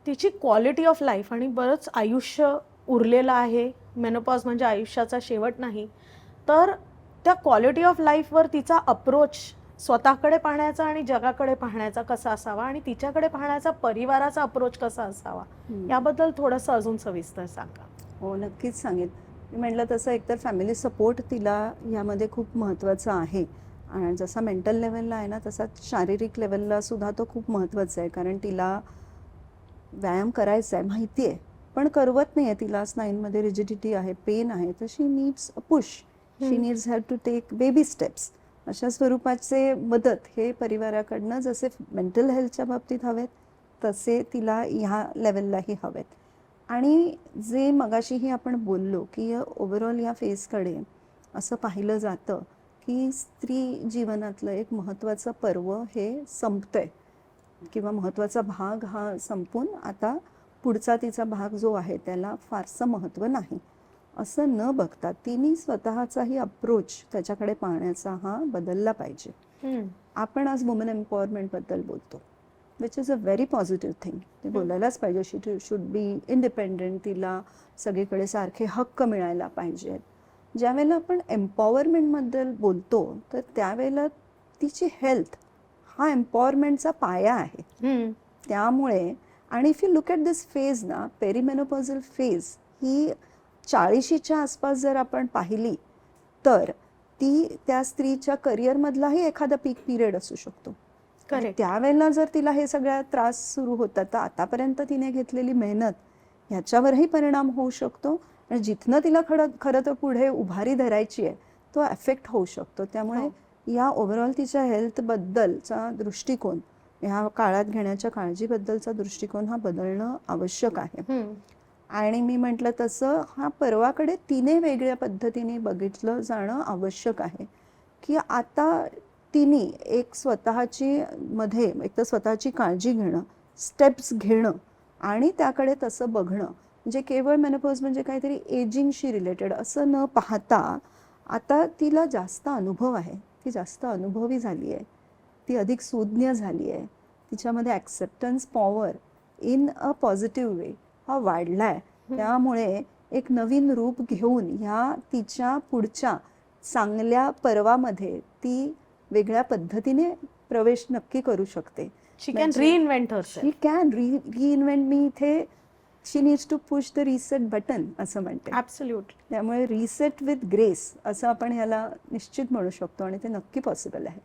तिची quality of life आणि बरंच आयुष्य उरलेलं आहे. मेनोपॉज म्हणजे आयुष्याचा शेवट नाही. तर त्या क्वालिटी ऑफ लाईफवर तिचा अप्रोच स्वतःकडे पाहण्याचा आणि जगाकडे पाहण्याचा कसा असावा आणि तिच्याकडे पाहण्याचा परिवाराचा अप्रोच कसा असावा याबद्दल थोडंसं अजून सविस्तर सांगा. हो, नक्कीच सांगेन. मी म्हटलं तसं एकतर फॅमिली सपोर्ट तिला यामध्ये खूप महत्त्वाचा आहे आणि जसा मेंटल लेवलला आहे ना, तसा शारीरिक लेवलला सुद्धा तो खूप महत्त्वाचा आहे. कारण तिला व्यायाम करायचा आहे माहिती आहे, पण करवत नाही आहे. तिला स्नायूंमध्ये रिजिडिटी आहे, पेन आहे. तर she needs a push. She needs have to take baby steps. अशा स्वरूपाचे मदत हे परिवाराकडनं जसे मेंटल हेल्थच्या बाबतीत हवेत, तसे तिला ह्या लेवललाही हवेत. आणि जे मगाशीही आपण बोललो की ओव्हरऑल या फेजकडे असं पाहिलं जातं की स्त्री जीवनातलं एक महत्त्वाचं पर्व हे संपतंय किंवा महत्त्वाचा भाग हा संपून आता पुढचा तिचा भाग जो आहे त्याला फारसं महत्त्व नाही असं न बघता तिने स्वतःचाही अप्रोच त्याच्याकडे पाहण्याचा हा बदलला पाहिजे. आपण आज वुमन एम्पॉवरमेंटबद्दल बोलतो, which is a very positive thing. ते बोलायलाच पाहिजे. शी शुड बी इंडिपेंडेंट. तिला सगळीकडे सारखे हक्क मिळायला पाहिजेत. ज्यावेळेला आपण एम्पॉवरमेंटबद्दल बोलतो तर त्यावेळेला तिची हेल्थ हा एम्पॉवरमेंटचा पाया आहे. त्यामुळे आणि if you look at this phase ना, पेरीमेनोपॉझल फेज ही 40च्या आसपास जर आपण पाहिली तर ती त्या स्त्रीच्या करिअरमधलाही एखादा पीक पिरियड असू शकतो. त्यावेळेला जर तिला हे सगळ्या त्रास सुरू होतात तर आतापर्यंत तिने घेतलेली मेहनत ह्याच्यावरही परिणाम होऊ शकतो आणि जिथनं तिला खरं तर पुढे उभारी धरायची आहे तो एफेक्ट होऊ शकतो. त्यामुळे या ओव्हरऑल तिच्या हेल्थबद्दलचा दृष्टिकोन, ह्या काळात घेण्याच्या काळजीबद्दलचा दृष्टिकोन हा बदलणं आवश्यक आहे. आणि मी म्हटलं तसं हा पर्वाकडे तिने वेगळ्या पद्धतीने बघितलं जाणं आवश्यक आहे की आता तिने एक स्वतःची मध्ये एक तर स्वतःची काळजी घेणं, स्टेप्स घेणं आणि त्याकडे तसं बघणं. म्हणजे केवळ मेनोपॉज म्हणजे काहीतरी एजिंगशी रिलेटेड असं न पाहता आता तिला जास्त अनुभव आहे, ती जास्त अनुभवी झाली आहे, ती अधिक सुज्ञ झाली आहे. तिच्यामध्ये acceptance power in a positive way हा वाढला आहे. त्यामुळे एक नवीन रूप घेऊन ह्या तिच्या पुढच्या चांगल्या पर्वामध्ये ती वेगळ्या पद्धतीने प्रवेश नक्की करू शकते. She can reinvent herself. She can reinvent. मी इथे she needs to push the reset button असं म्हणते. ॲब्सोल्युटली. त्यामुळे रिसेट विथ ग्रेस असं आपण ह्याला निश्चित म्हणू शकतो आणि ते नक्की पॉसिबल आहे.